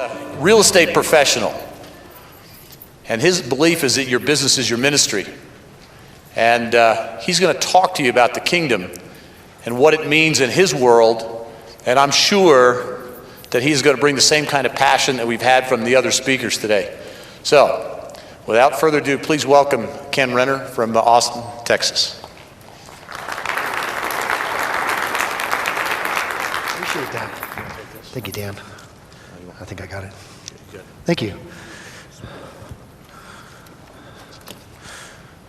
a real estate professional, and his belief is that your business is your ministry. And he's going to talk to you about the kingdom and what it means in his world, and I'm sure that he's going to bring the same kind of passion that we've had from the other speakers today. So, without further ado, please welcome Ken Renner from Austin, Texas. Appreciate that. Thank you, Dan. I think I got it. Thank you.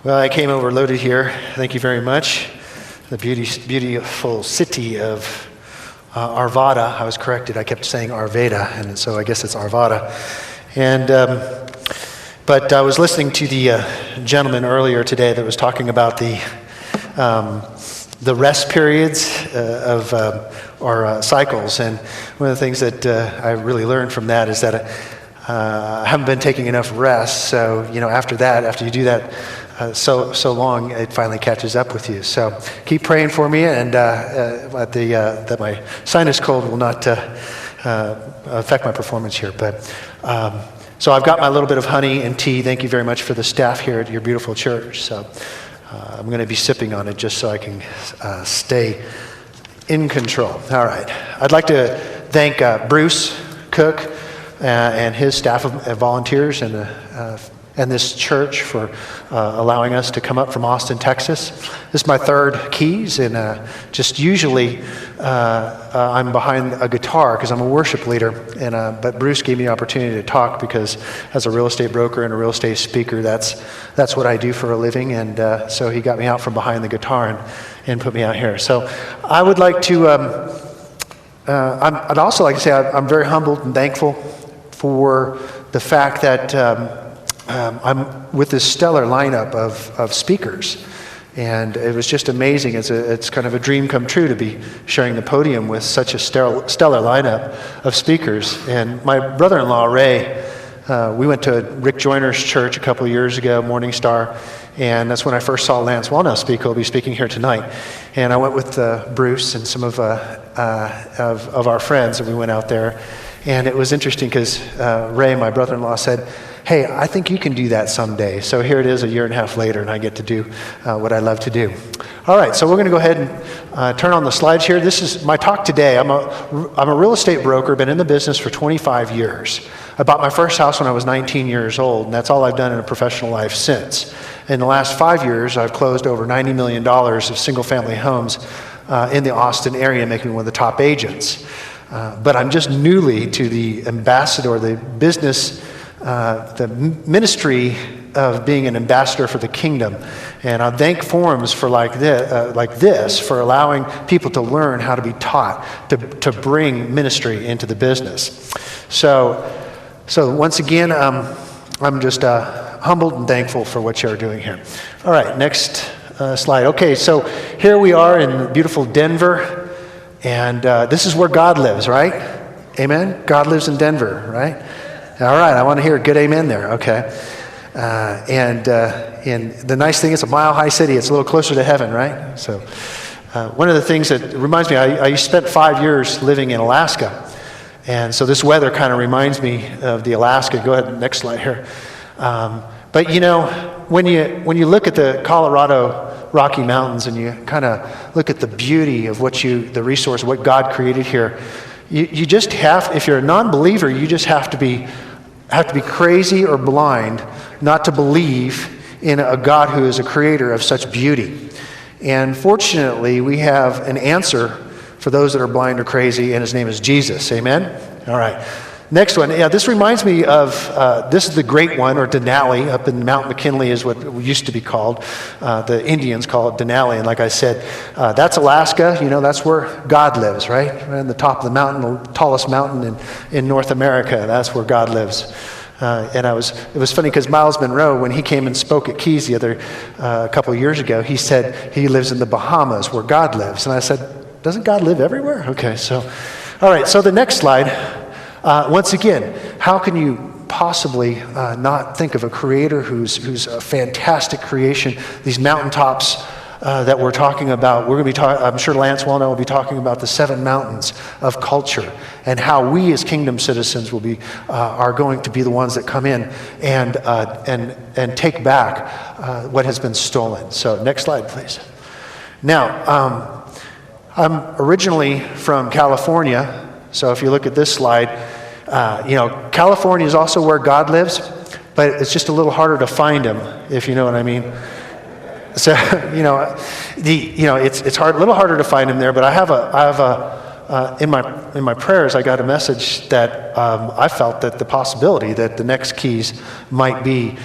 Well, I came overloaded here. Thank you very much. The beautiful city of Arvada. I was corrected. I kept saying Arvada, and so I guess it's Arvada. And but I was listening to the gentleman earlier today that was talking about the rest periods of our cycles, and one of the things that I really learned from that is that I haven't been taking enough rest. So after you do that so long, it finally catches up with you. So keep praying for me, and that my sinus cold will not affect my performance here. But so I've got my little bit of honey and tea. Thank you very much for the staff here at your beautiful church. So I'm going to be sipping on it just so I can stay in control. All right. I'd like to thank Bruce Cook and his staff of volunteers and this church for allowing us to come up from Austin, Texas. This is my third Keys, and just usually I'm behind a guitar because I'm a worship leader. But Bruce gave me the opportunity to talk because as a real estate broker and a real estate speaker, that's what I do for a living. And so he got me out from behind the guitar and put me out here. So I would like to. I'd also like to say I'm very humbled and thankful for the fact that I'm with this stellar lineup of speakers, and it was just amazing. It's kind of a dream come true to be sharing the podium with such a stellar lineup of speakers. And my brother-in-law, Ray, we went to Rick Joyner's church a couple of years ago, Morning Star, and that's when I first saw Lance Wallnau speak. He'll be speaking here tonight. And I went with Bruce and some of our friends, and we went out there. And it was interesting because Ray, my brother-in-law, said, "Hey, I think you can do that someday." So here it is a year and a half later, and I get to do what I love to do. All right, so we're going to go ahead and turn on the slides here. This is my talk today. I'm a real estate broker, been in the business for 25 years. I bought my first house when I was 19 years old, and that's all I've done in a professional life since. In the last 5 years, I've closed over $90 million of single-family homes in the Austin area, making me one of the top agents. But I'm just newly to the ambassador, the business, the ministry of being an ambassador for the kingdom. And I thank forums for like this for allowing people to learn how to be taught to bring ministry into the business. So once again, I'm just humbled and thankful for what you're doing here. All right, next slide. Okay, so here we are in beautiful Denver. And this is where God lives, right? Amen? God lives in Denver, right? All right, I want to hear a good amen there. Okay. And the nice thing, it's a mile-high city. It's a little closer to heaven, right? So one of the things that reminds me, I spent 5 years living in Alaska. And so this weather kind of reminds me of the Alaska. Go ahead, next slide here. But when you look at the Colorado Rocky Mountains and you kind of look at the beauty of the resource, what God created here, you just have, if you're a non-believer, you just have to be crazy or blind not to believe in a God who is a creator of such beauty. And fortunately, we have an answer for those that are blind or crazy, and his name is Jesus. Amen? All right. Next one. Yeah, this reminds me of, this is the Great One, or Denali, up in Mount McKinley is what it used to be called. The Indians call it Denali. And like I said, that's Alaska. That's where God lives, right? Right on the top of the mountain, the tallest mountain in North America. That's where God lives. And it was funny because Miles Monroe, when he came and spoke at K.E.Y.S a couple of years ago, he said he lives in the Bahamas where God lives. And I said, doesn't God live everywhere? Okay, so, all right, so the next slide. Once again, how can you possibly not think of a creator who's a fantastic creation, these mountaintops that we're talking about. We're going to be talking, I'm sure Lance Wallnau will be talking about the 7 mountains of culture and how we as kingdom citizens will be, are going to be the ones that come in and take back what has been stolen. So next slide, please. Now, I'm originally from California, so if you look at this slide, California is also where God lives, but it's just a little harder to find him, if you know what I mean. So, it's a little harder to find him there, but I have in my prayers, I got a message that I felt that the possibility that the next keys might be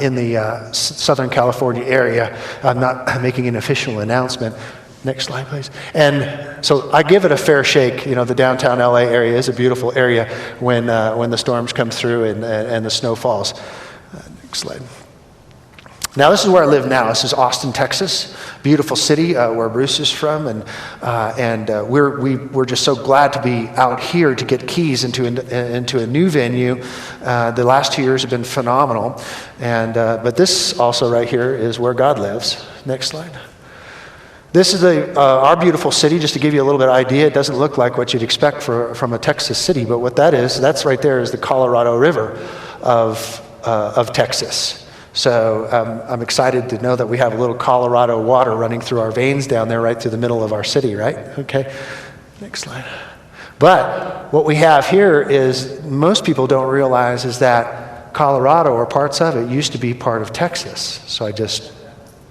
in the Southern California area. I'm not making an official announcement. Next slide, please. And so I give it a fair shake. The downtown LA area is a beautiful area when the storms come through and the snow falls. Next slide. Now this is where I live now. This is Austin, Texas, beautiful city where Bruce is from, and we're just so glad to be out here to get keys into a new venue. The last 2 years have been phenomenal, but this also right here is where God lives. Next slide. This is our beautiful city. Just to give you a little bit of idea, it doesn't look like what you'd expect from a Texas city, but what that's right there is the Colorado River of Texas. So I'm excited to know that we have a little Colorado water running through our veins down there right through the middle of our city, right? Okay, next slide. But what we have here is, most people don't realize, is that Colorado, or parts of it, used to be part of Texas.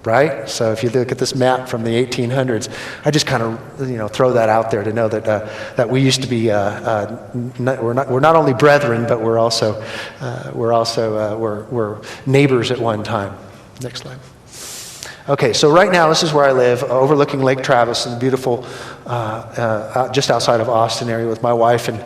Right? So if you look at this map from the 1800s, I just kind of throw that out there to know that we used to be we're not only brethren, but we're neighbors at one time. Next slide. Okay, so right now this is where I live, overlooking Lake Travis, in the beautiful just outside of Austin area, with my wife and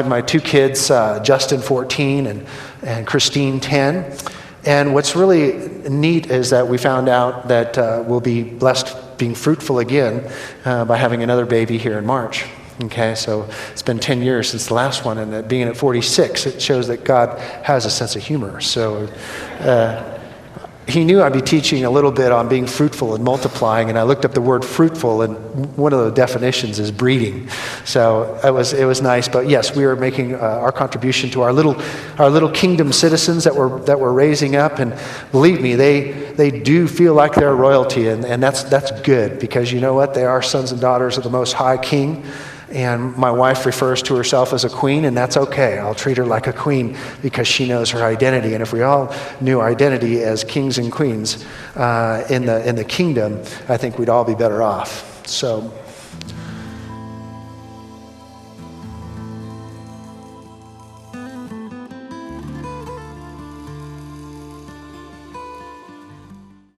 my 2 kids, Justin 14 and Christine 10. And what's really neat is that we found out that we'll be blessed being fruitful again by having another baby here in March. Okay, so it's been 10 years since the last one, and being at 46, it shows that God has a sense of humor. So he knew I'd be teaching a little bit on being fruitful and multiplying, and I looked up the word fruitful, and one of the definitions is breeding. So it was nice. But yes, we are making our contribution to our little kingdom citizens that we're raising up, and believe me, they do feel like they're royalty, and that's good, because you know what? They are sons and daughters of the Most High King. And my wife refers to herself as a queen, and that's okay. I'll treat her like a queen because she knows her identity. And if we all knew our identity as kings and queens in the kingdom, I think we'd all be better off. So